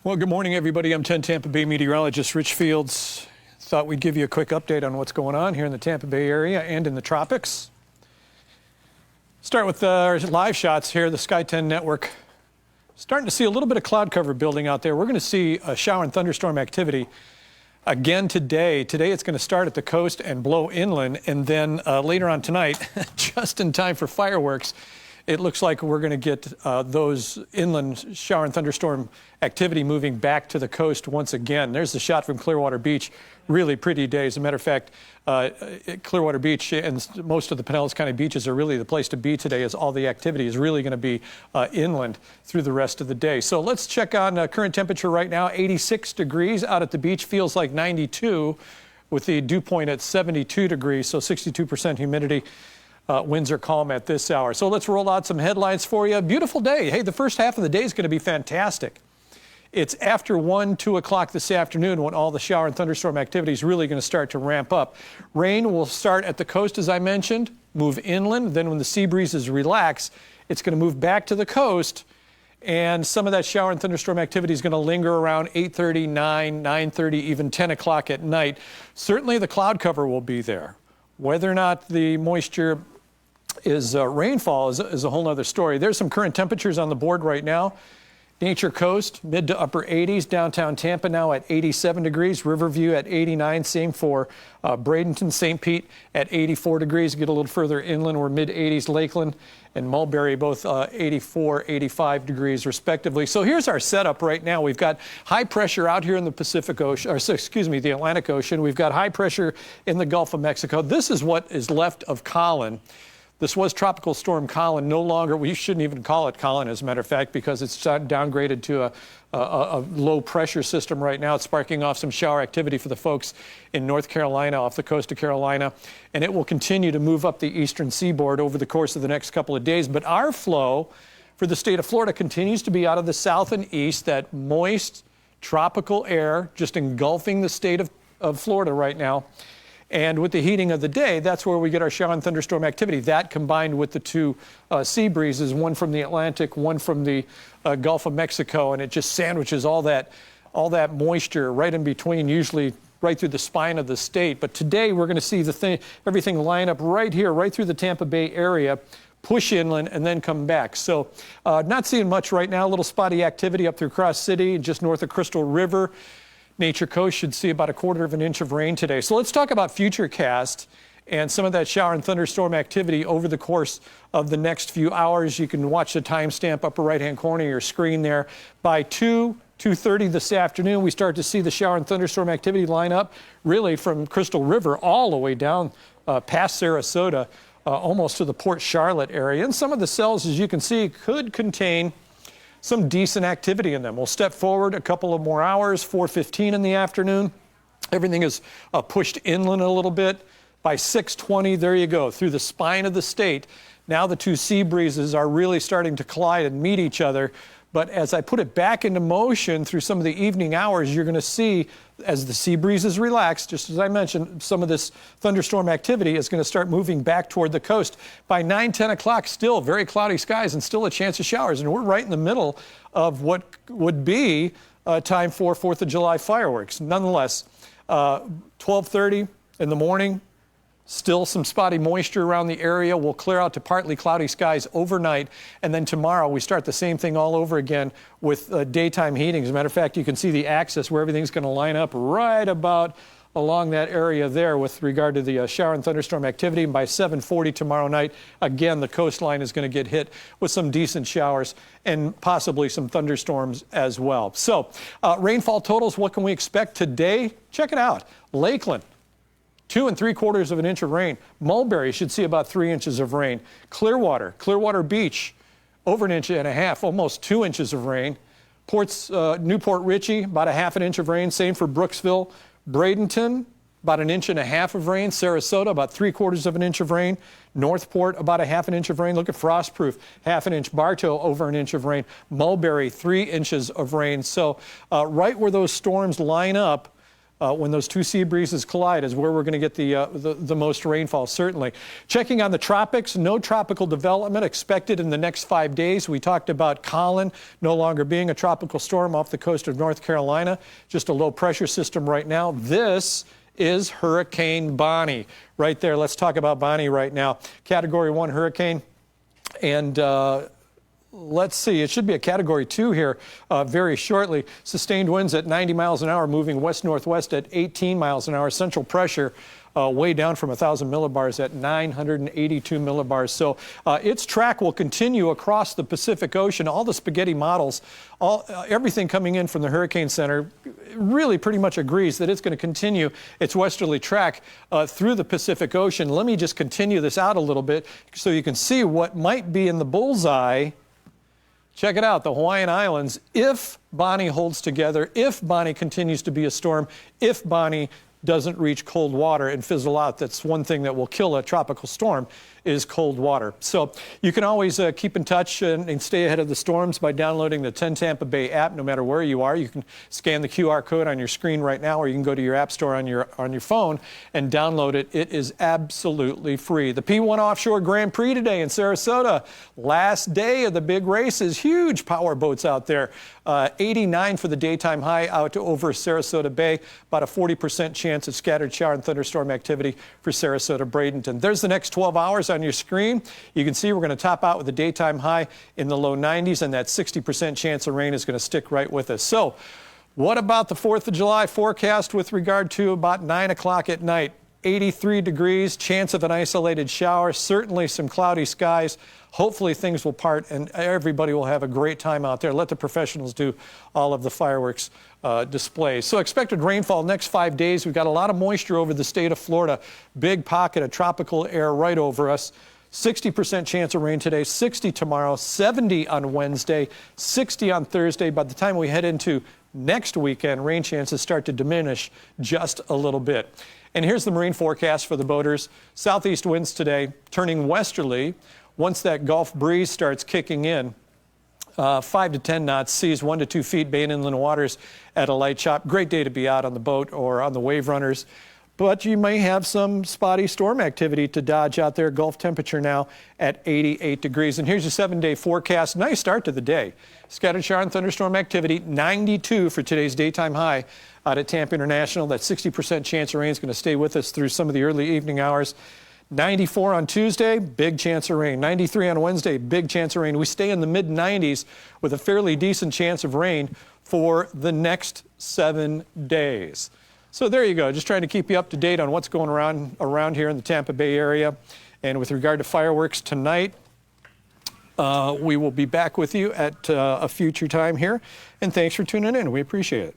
Well, good morning, everybody. I'm Tampa Bay Meteorologist Rich Fields. Thought we'd give you a quick update on what's going on here in the Tampa Bay area and in the tropics. Start with our live shots here, the Sky 10 network. Starting to see a little bit of cloud cover building out there. We're going to see a shower and thunderstorm activity again today. Today it's going to start at the coast and blow inland, and then later on tonight, just in time for fireworks, it looks like we're going to get those inland shower and thunderstorm activity moving back to the coast once again. There's the shot from Clearwater Beach. Really pretty day. As a matter of fact, Clearwater Beach and most of the Pinellas County beaches are really the place to be today, as all the activity is really going to be inland through the rest of the day. So let's check on current temperature right now. 86 degrees out at the beach, feels like 92 with the dew point at 72 degrees, so 62% humidity. Winds are calm at this hour. So let's roll out some headlines for you. Beautiful day. Hey, the first half of the day is going to be fantastic. It's after 1, 2 o'clock this afternoon when all the shower and thunderstorm activity is really going to start to ramp up. Rain will start at the coast, as I mentioned, move inland. Then when the sea breezes relax, it's going to move back to the coast. And some of that shower and thunderstorm activity is going to linger around 8:30, 9, 9:30, even 10 o'clock at night. Certainly the cloud cover will be there. Whether or not the moisture is rainfall is a whole other story. There's some current temperatures on the board right now. Nature Coast, mid to upper 80s. Downtown Tampa now at 87 degrees. Riverview at 89. Same for Bradenton, St. Pete at 84 degrees. Get a little further inland, we're mid 80s. Lakeland and Mulberry both 84, 85 degrees respectively. So here's our setup right now. We've got high pressure out here in the Pacific Ocean, or excuse me, the Atlantic Ocean. We've got high pressure in the Gulf of Mexico. This is what is left of Colin. This was Tropical Storm Colin, no longer, we shouldn't even call it Colin, as a matter of fact, because it's downgraded to a low pressure system right now. It's sparking off some shower activity for the folks in North Carolina, off the coast of Carolina, and it will continue to move up the eastern seaboard over the course of the next couple of days. But our flow for the state of Florida continues to be out of the south and east, that moist tropical air just engulfing the state of Florida right now. And with the heating of the day, that's where we get our shower and thunderstorm activity. That combined with the two sea breezes, one from the Atlantic, one from the Gulf of Mexico, and it just sandwiches all that moisture right in between, usually right through the spine of the state. But today we're going to see everything line up right here, right through the Tampa Bay area, push inland, and then come back. So not seeing much right now. A little spotty activity up through Cross City, just north of Crystal River. Nature Coast should see about 1/4 of an inch of rain today. So let's talk about futurecast and some of that shower and thunderstorm activity over the course of the next few hours. You can watch the timestamp upper right-hand corner of your screen there. By 2:30 this afternoon, we start to see the shower and thunderstorm activity line up really from Crystal River all the way down past Sarasota, almost to the Port Charlotte area. And some of the cells, as you can see, could contain some decent activity in them. We'll step forward a couple of more hours, 4:15 in the afternoon. Everything is pushed inland a little bit. By 6:20, there you go, through the spine of the state. Now the two sea breezes are really starting to collide and meet each other. But as I put it back into motion through some of the evening hours, you're going to see, as the sea breezes relax, just as I mentioned, some of this thunderstorm activity is going to start moving back toward the coast. By 9, 10 o'clock, still very cloudy skies and still a chance of showers. And we're right in the middle of what would be time for 4th of July fireworks. Nonetheless, 12:30 in the morning, still some spotty moisture around the area. We'll clear out to partly cloudy skies overnight. And then tomorrow we start the same thing all over again with daytime heating. As a matter of fact, you can see the axis where everything's going to line up right about along that area there with regard to the shower and thunderstorm activity. And by 7:40 tomorrow night, again, the coastline is going to get hit with some decent showers and possibly some thunderstorms as well. So rainfall totals, what can we expect today? Check it out. Lakeland, 2 3/4 of an inch of rain. Mulberry should see about 3 inches of rain. Clearwater Beach, over 1.5 inches, almost 2 inches of rain. Newport Richey, about 1/2 inch of rain. Same for Brooksville. Bradenton, about 1.5 inches of rain. Sarasota, about 3/4 of an inch of rain. Northport, about 1/2 inch of rain. Look at Frostproof, 1/2 inch. Bartow, over 1 inch of rain. Mulberry, 3 inches of rain. So right where those storms line up, when those two sea breezes collide is where we're going to get the most rainfall, certainly. Checking on the tropics, no tropical development expected in the next 5 days. We talked about Colin no longer being a tropical storm off the coast of North Carolina, just a low pressure system right now. This is Hurricane Bonnie right there. Let's talk about Bonnie right now. Category 1 hurricane, and let's see, it should be a Category 2 here very shortly. Sustained winds at 90 miles an hour, moving west-northwest at 18 miles an hour. Central pressure way down from 1,000 millibars at 982 millibars. So its track will continue across the Pacific Ocean. All the spaghetti models, everything coming in from the Hurricane Center really pretty much agrees that it's going to continue its westerly track through the Pacific Ocean. Let me just continue this out a little bit so you can see what might be in the bullseye. Check it out, the Hawaiian Islands, if Bonnie holds together, if Bonnie continues to be a storm, if Bonnie doesn't reach cold water and fizzle out. That's one thing that will kill a tropical storm, is cold water. So you can always keep in touch and stay ahead of the storms by downloading the 10 Tampa Bay app, no matter where you are. You can scan the QR code on your screen right now, or you can go to your app store on your phone and download it. It is absolutely free. The P1 Offshore Grand Prix today in Sarasota. Last day of the big races. Huge power boats out there. 89 for the daytime high out to over Sarasota Bay. About a 40% chance of scattered shower and thunderstorm activity for Sarasota Bradenton. There's the next 12 hours on your screen. You can see we're going to top out with a daytime high in the low 90s, and that 60% chance of rain is going to stick right with us. So what about the 4th of July forecast with regard to about 9 o'clock at night? 83 degrees, chance of an isolated shower, certainly some cloudy skies. Hopefully things will part and everybody will have a great time out there. Let the professionals do all of the fireworks displays. So expected rainfall next 5 days. We've got a lot of moisture over the state of Florida. Big pocket of tropical air right over us. 60% chance of rain today, 60 tomorrow, 70 on Wednesday, 60 on Thursday. By the time we head into next weekend, rain chances start to diminish just a little bit. And here's the marine forecast for the boaters. Southeast winds today turning westerly once that Gulf breeze starts kicking in. 5 to 10 knots, seas 1 to 2 feet, bay and inland waters at a light chop. Great day to be out on the boat or on the wave runners. But you may have some spotty storm activity to dodge out there. Gulf temperature now at 88 degrees. And here's your 7-day forecast. Nice start to the day. Scattered shower and thunderstorm activity, 92 for today's daytime high out at Tampa International. That 60% chance of rain is going to stay with us through some of the early evening hours. 94 on Tuesday, big chance of rain. 93 on Wednesday, big chance of rain. We stay in the mid-90s with a fairly decent chance of rain for the next 7 days. So there you go, just trying to keep you up to date on what's going around here in the Tampa Bay area. And with regard to fireworks tonight, we will be back with you at a future time here. And thanks for tuning in. We appreciate it.